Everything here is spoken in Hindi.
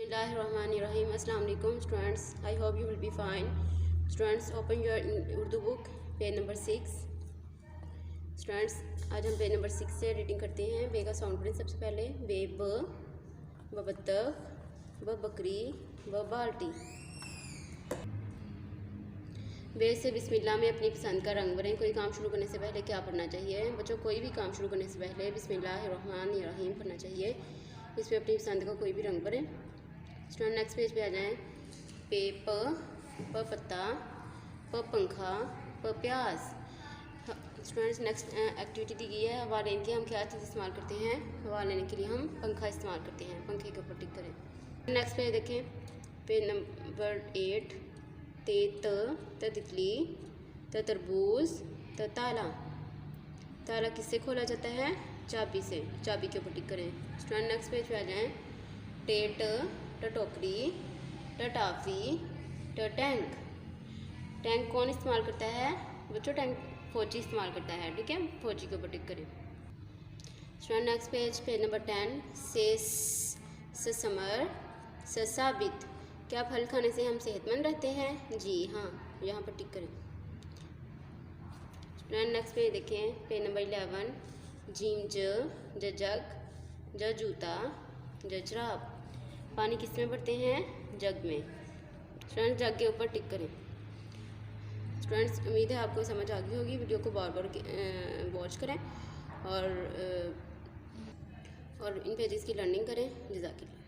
Bismillahirrahmanirrahim. Assalamu alaikum students. I hope you will be fine. Students, open your Urdu book, page number 6. Students, आज हम पेज नंबर 6 से रीडिंग करते हैं. बे का साउंड पढ़ें सबसे पहले. बे ब बत्तख, ब बकरी, ब बाल्टी. बे से बिस्मिल्लाह में अपनी पसंद का रंग भरें. कोई काम शुरू करने से पहले क्या पढ़ना चाहिए बच्चों? कोई भी काम शुरू करने से पहले बिस्मिल्लाहिर्रहमानिर्रहीम पढ़ना चाहिए. इसमें अपनी पसंद का कोई भी रंग भरें. स्टूडेंट नेक्स्ट पेज पे आ जाएं. पे प पत्ता, प पंखा, प प्याज. स्टूडेंट्स नेक्स्ट एक्टिविटी दी गई है. हवा लेने के हम क्या चीज़ इस्तेमाल करते हैं? हवा लेने के लिए हम पंखा इस्तेमाल करते हैं. पंखे के ऊपर टिक करें. नेक्स्ट पेज देखें. Page number 8. त तितली, त तरबूज, त ताला. ताला किससे खोला जाता है? चाबी से. चाबी के ऊपर टिक करें. स्टूडेंट नेक्स्ट पेज पे आ जाएं. ट टोकरी, ट टाफी, ट टैंक. टैंक कौन इस्तेमाल करता है बच्चों? टैंक फौजी इस्तेमाल करता है. ठीक है, फौजी के ऊपर टिक करें. Student next page number 10. से समर, से साबित. क्या फल खाने से हम सेहतमंद रहते हैं? जी हाँ, यहाँ पर टिक करें. स्टूडेंट नेक्स्ट पेज देखें. Page number 11. जीम ज जग, ज जूता, ज जराब. पानी किस में भरते हैं? जग में. स्टूडेंट्स जग के ऊपर टिक करें. स्टूडेंट्स उम्मीद है आपको समझ आ गई होगी. वीडियो को बार बार वॉच करें और इन पेजेस की लर्निंग करें. जज़ाकिल्लाह.